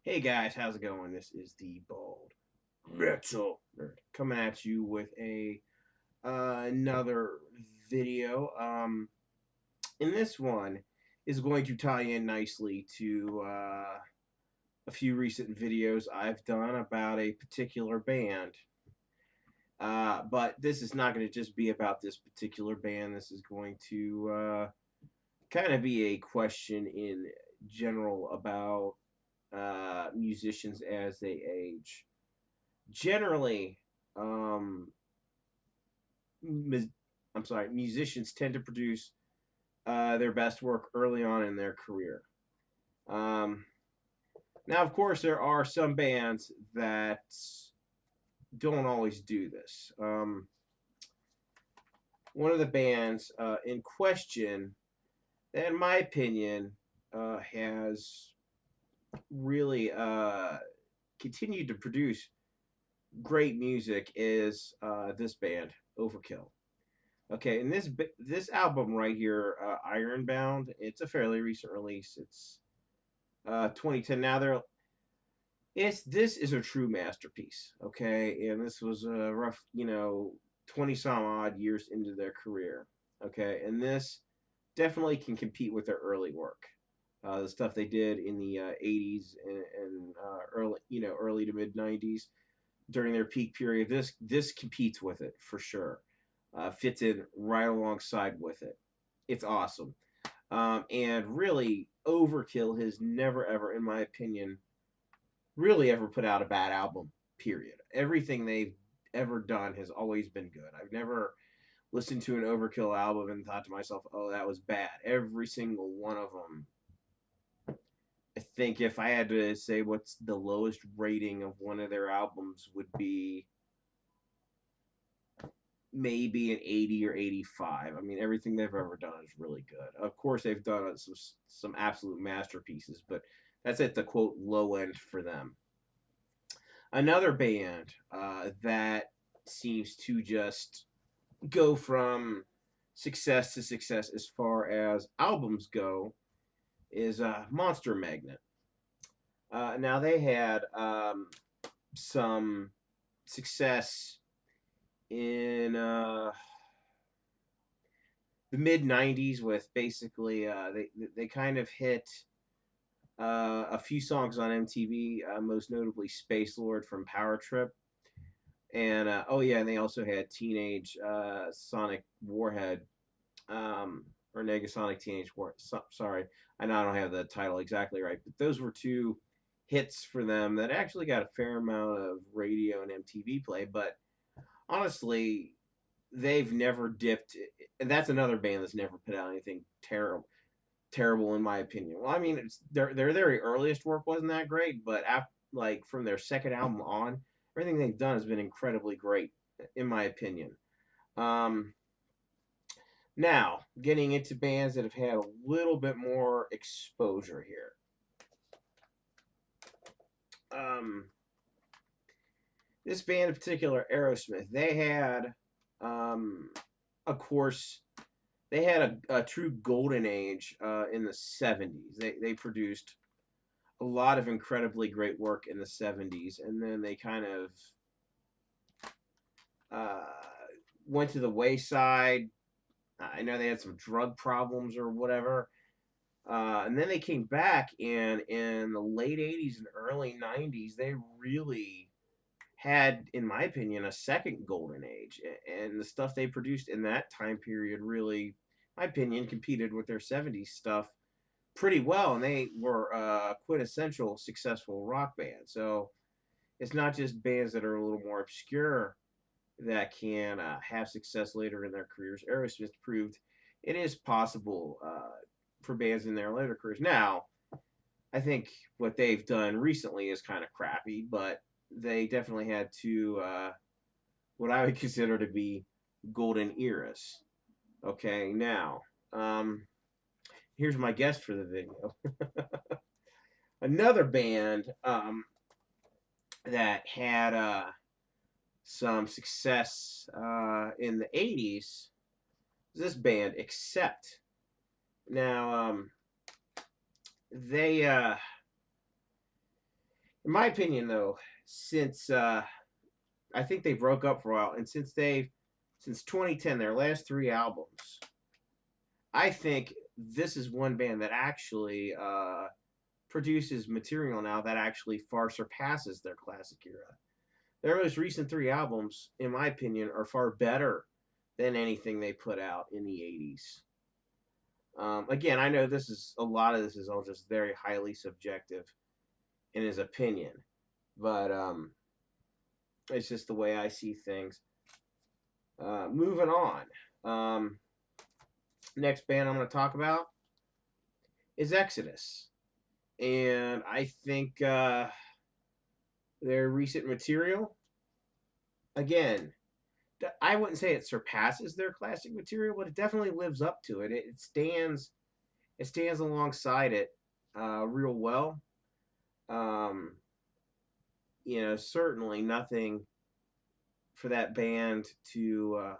Hey guys, how's it going? This is the Bald Metal Nerd coming at you with a another video. And this one is going to tie in nicely to a few recent videos I've done about a particular band. But this is not going to just be about this particular band. This is going to kind of be a question in general about musicians as they age. Generally, um, musicians tend to produce their best work early on in their career. Um, Now, of course, there are some bands that don't always do this. One of the bands in question, that in my opinion, has really continued to produce great music is this band, Overkill. Okay, and this album right here, Ironbound, it's a fairly recent release. It's 2010. Now this is a true masterpiece. Okay, and this was a rough, 20 some odd years into their career. Okay, and this definitely can compete with their early work. The stuff they did in the 80s and early to mid 90s during their peak period. This competes with it for sure. Fits in right alongside with it. It's awesome. And really, Overkill has never ever, in my opinion, really ever put out a bad album. Period. Everything they've ever done has always been good. I've never listened to an Overkill album and thought to myself, "Oh, that was bad." Every single one of them. I think if I had to say what's the lowest rating of one of their albums would be maybe an 80 or 85. I mean, everything they've ever done is really good. Of course, they've done some absolute masterpieces, but that's at the quote low end for them. Another band that seems to just go from success to success as far as albums go is Monster Magnet. Now they had some success in the mid '90s with basically they kind of hit a few songs on MTV, most notably Space Lord from Power Trip, and oh yeah, and they also had Teenage Sonic Warhead, or Negasonic Teenage War. Sorry, I know I don't have the title exactly right, but those were two hits for them that actually got a fair amount of radio and MTV play. But honestly, they've never dipped, and that's another band that's never put out anything terrible in my opinion. Well, I mean, their very earliest work wasn't that great, but like from their second album on, everything they've done has been incredibly great, in my opinion. Um, Now, getting into bands that have had a little bit more exposure here. Um, this band in particular, Aerosmith, they had, um, of course, they had a true golden age in the 70s. They produced a lot of incredibly great work in the 70s, and then they kind of uh, went to the wayside. I know they had some drug problems or whatever. And then they came back, and in the late 80s and early 90s, they really had, in my opinion, a second golden age. And the stuff they produced in that time period really, in my opinion, competed with their 70s stuff pretty well. And they were a quintessential successful rock band. So it's not just bands that are a little more obscure that can have success later in their careers. Aerosmith proved it is possible for bands in their later careers. Now, I think what they've done recently is kind of crappy, but they definitely had two what I would consider to be golden eras. Okay, now here's my guest for the video. Another band that had some success in the 80s is this band, Accept. Now, they In my opinion, though, since I think they broke up for a while, and since 2010, their last three albums, I think this is one band that actually produces material now that actually far surpasses their classic era. Their most recent three albums, in my opinion, are far better than anything they put out in the 80s. Again, I know a lot of this is all just very highly subjective in his opinion, but it's just the way I see things. Moving on. Next band I'm going to talk about is Exodus. And I think their recent material, again, I wouldn't say it surpasses their classic material, but it definitely lives up to it. It stands alongside it real well. Um, certainly nothing for that band to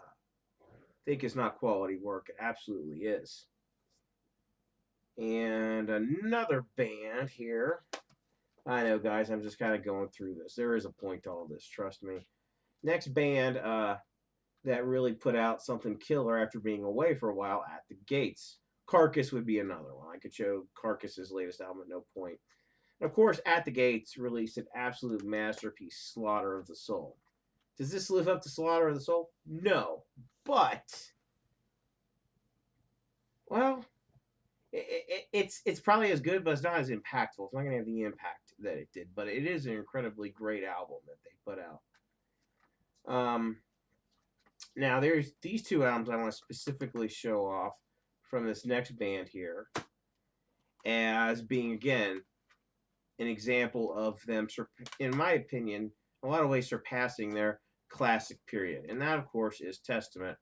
think is not quality work. It absolutely is. And another band here. I know, guys, I'm just kind of going through this. There is a point to all this, trust me. Next band that really put out something killer after being away for a while, At the Gates. Carcass would be another one. I could show Carcass's latest album at no point. And of course, At the Gates released an absolute masterpiece, Slaughter of the Soul. Does this live up to Slaughter of the Soul? No. But, well, it's probably as good, but it's not as impactful. It's not going to have the impact that it did, but it is an incredibly great album that they put out. Now there's these two albums I want to specifically show off from this next band here as being, again, an example of them, in my opinion, in a lot of ways surpassing their classic period. And that, of course, is Testament.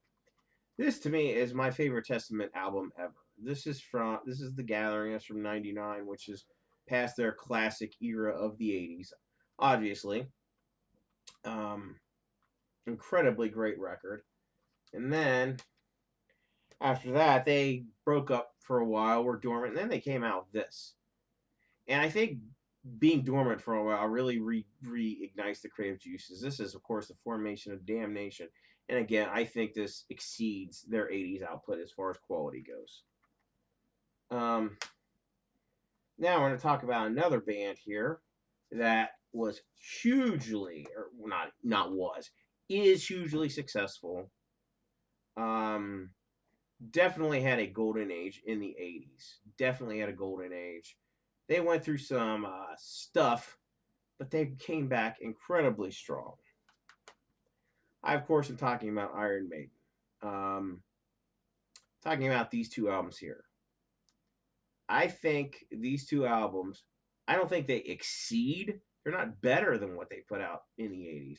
This, to me, is my favorite Testament album ever. This is The Gathering. That's from '99, which is past their classic era of the '80s. Obviously, incredibly great record. And then after that, they broke up for a while, were dormant, and then they came out with this. And I think being dormant for a while really reignites the creative juices. This is, of course, the formation of Damnation. And again, I think this exceeds their '80s output as far as quality goes. Now we're going to talk about another band here that was hugely, or is hugely successful. Definitely had a golden age in the '80s. Definitely had a golden age. They went through some stuff, but they came back incredibly strong. I, of course, am talking about Iron Maiden. Talking about these two albums here. I think these two albums, I don't think they exceed. They're not better than what they put out in the '80s.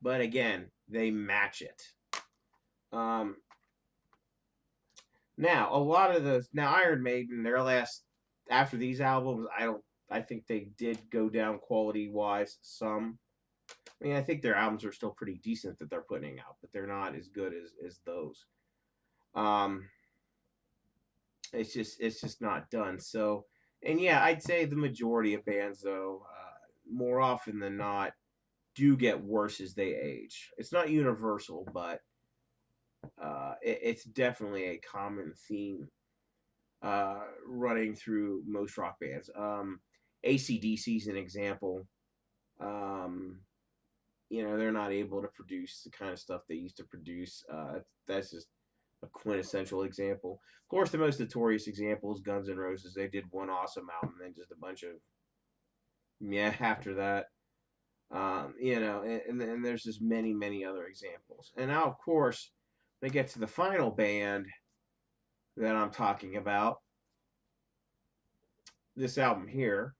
But again, they match it. Now, a lot of those, now Iron Maiden, after these albums, I think they did go down quality-wise some. I mean, I think their albums are still pretty decent that they're putting out, but they're not as good as those. It's just not done. So, and yeah, I'd say the majority of bands, though, more often than not, do get worse as they age. It's not universal, but it's definitely a common theme running through most rock bands. AC/DC is an example. They're not able to produce the kind of stuff they used to produce. That's just a quintessential example. Of course, the most notorious example is Guns N' Roses. They did one awesome album, and then just a bunch of after that. And there's just many, many other examples. And now, of course, when I get to the final band that I'm talking about, this album here,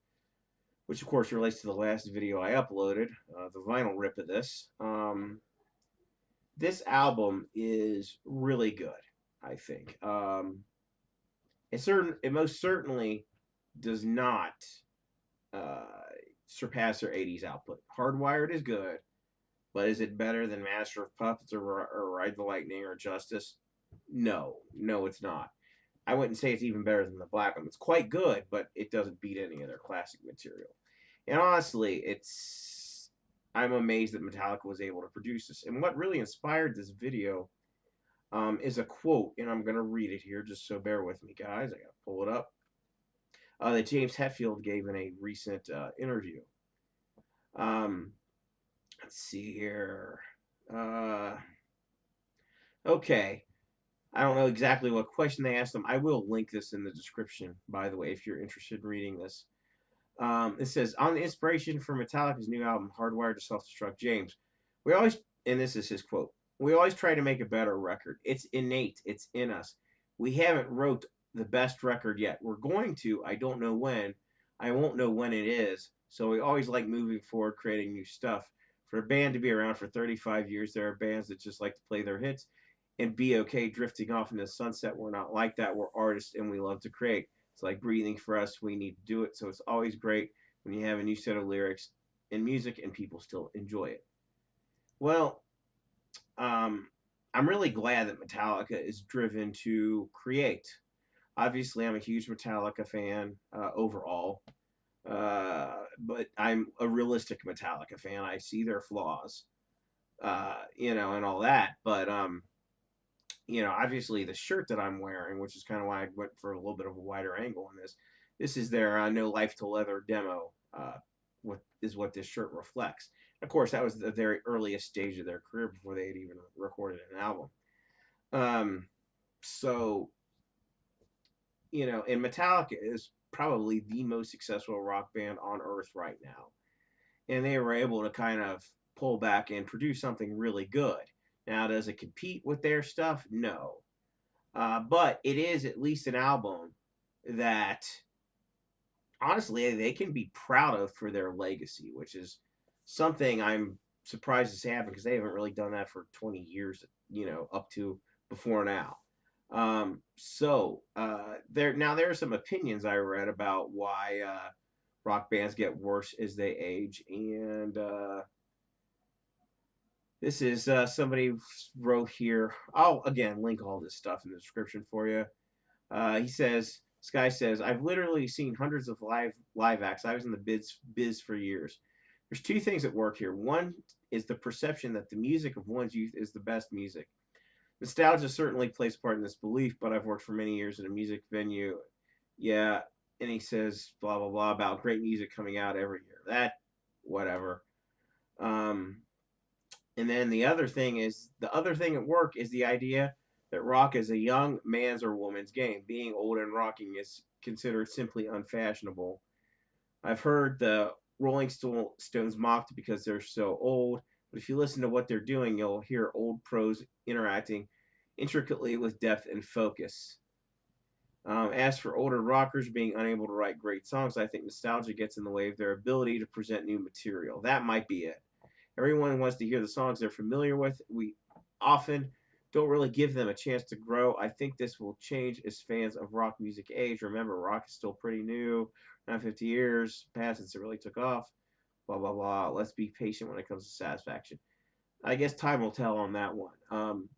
which of course relates to the last video I uploaded, the vinyl rip of this. This album is really good, I think. It most certainly does not surpass their '80s output. Hardwired is good, but is it better than Master of Puppets or Ride the Lightning or Justice? No, it's not. I wouldn't say it's even better than the Black Album. It's quite good, but it doesn't beat any of their classic material. And honestly, I'm amazed that Metallica was able to produce this. And what really inspired this video is a quote, and I'm going to read it here, just so bear with me, guys. I got to pull it up. That James Hetfield gave in a recent interview. Um, let's see here. Uh, okay. I don't know exactly what question they asked him. I will link this in the description, by the way, if you're interested in reading this. It says, on the inspiration for Metallica's new album, Hardwired to Self-Destruct, James, we always, and this is his quote, we always try to make a better record. It's innate. It's in us. We haven't wrote the best record yet. We're going to. I don't know when. I won't know when it is. So we always like moving forward, creating new stuff. For a band to be around for 35 years, there are bands that just like to play their hits and be okay drifting off into the sunset. We're not like that. We're artists and we love to create. It's like breathing for us. We need to do it. So it's always great when you have a new set of lyrics and music and people still enjoy it. Well, I'm really glad that Metallica is driven to create. Obviously, I'm a huge Metallica fan overall, but I'm a realistic Metallica fan. I see their flaws, and all that. But obviously the shirt that I'm wearing, which is kind of why I went for a little bit of a wider angle on this. This is their No Life to Leather demo. What this shirt reflects. Of course, that was the very earliest stage of their career before they had even recorded an album. So, and Metallica is probably the most successful rock band on earth right now. And they were able to kind of pull back and produce something really good. Now, does it compete with their stuff? No. But it is at least an album that, honestly, they can be proud of for their legacy, which is something I'm surprised has happened because they haven't really done that for 20 years, up to before now. There are some opinions I read about why rock bands get worse as they age, and this is somebody wrote here. I'll again link all this stuff in the description for you. This guy says, I've literally seen hundreds of live acts. I was in the biz for years. There's two things at work here. One is the perception that the music of one's youth is the best music. Nostalgia certainly plays part in this belief, but I've worked for many years in a music venue. Yeah, and he says blah blah blah about great music coming out every year. That, whatever. And then the other thing at work is the idea that rock is a young man's or woman's game. Being old and rocking is considered simply unfashionable. I've heard the Rolling Stones mocked because they're so old, but if you listen to what they're doing, you'll hear old pros interacting intricately with depth and focus. As for older rockers being unable to write great songs, I think nostalgia gets in the way of their ability to present new material. That might be it. Everyone wants to hear the songs they're familiar with. We often don't really give them a chance to grow. I think this will change as fans of rock music age. Remember, rock is still pretty new. Not 50 years passed since it really took off. Blah, blah, blah. Let's be patient when it comes to satisfaction. I guess time will tell on that one.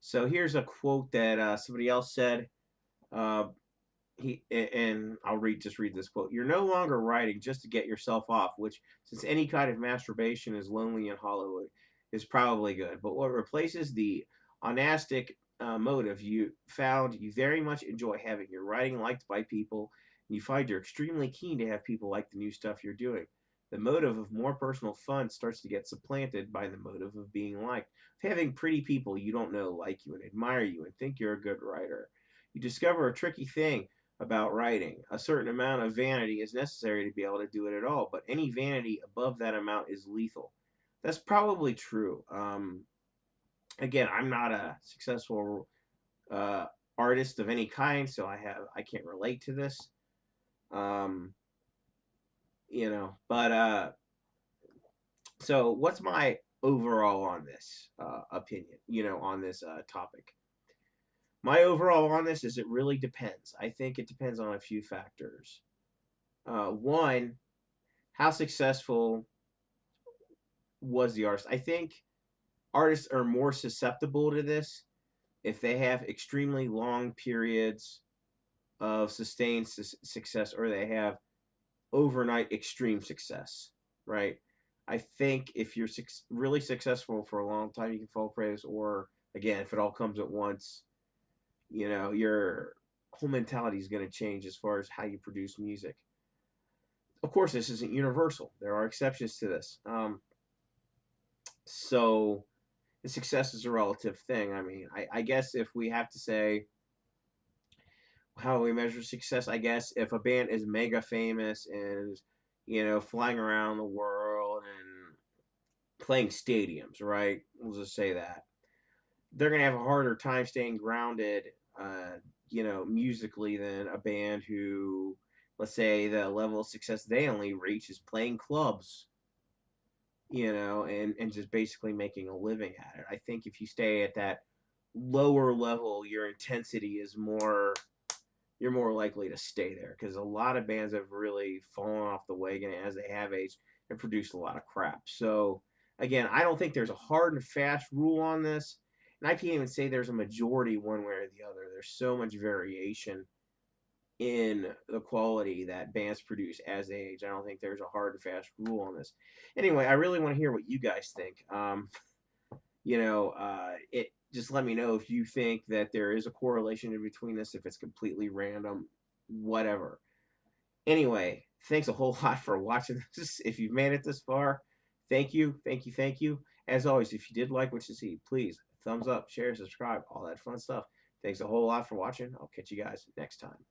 So here's a quote that somebody else said. I'll read this quote. You're no longer writing just to get yourself off, which, since any kind of masturbation is lonely and hollow, is probably good. But what replaces the onastic motive you found you very much enjoy having your writing liked by people, and you find you're extremely keen to have people like the new stuff you're doing. The motive of more personal fun starts to get supplanted by the motive of being liked, of having pretty people you don't know like you and admire you and think you're a good writer. You discover a tricky thing about writing. A certain amount of vanity is necessary to be able to do it at all, but any vanity above that amount is lethal. That's probably true. Again, I'm not a successful artist of any kind, so I can't relate to this. But so what's my overall on this opinion? On this topic. My overall on this is it really depends. I think it depends on a few factors. One, how successful was the artist? I think artists are more susceptible to this if they have extremely long periods of sustained success, or they have overnight extreme success, right? I think if you're really successful for a long time, you can fall praise, or again, if it all comes at once, your whole mentality is going to change as far as how you produce music. Of course, this isn't universal. There are exceptions to this. So the success is a relative thing. I mean, I guess if we have to say how we measure success, I guess if a band is mega famous and flying around the world and playing stadiums, right? We'll just say that they're gonna have a harder time staying grounded, musically than a band who, let's say, the level of success they only reach is playing clubs, and just basically making a living at it. I think if you stay at that lower level, your intensity is more you're more likely to stay there because a lot of bands have really fallen off the wagon as they have aged and produced a lot of crap. So, again, I don't think there's a hard and fast rule on this. And I can't even say there's a majority one way or the other. There's so much variation in the quality that bands produce as they age. I don't think there's a hard and fast rule on this. Anyway, I really want to hear what you guys think. It just let me know if you think that there is a correlation in between this, if it's completely random, whatever. Anyway, thanks a whole lot for watching this. If you've made it this far, thank you, thank you, thank you. As always, if you did like what you see, please thumbs up, share, subscribe, all that fun stuff. Thanks a whole lot for watching. I'll catch you guys next time.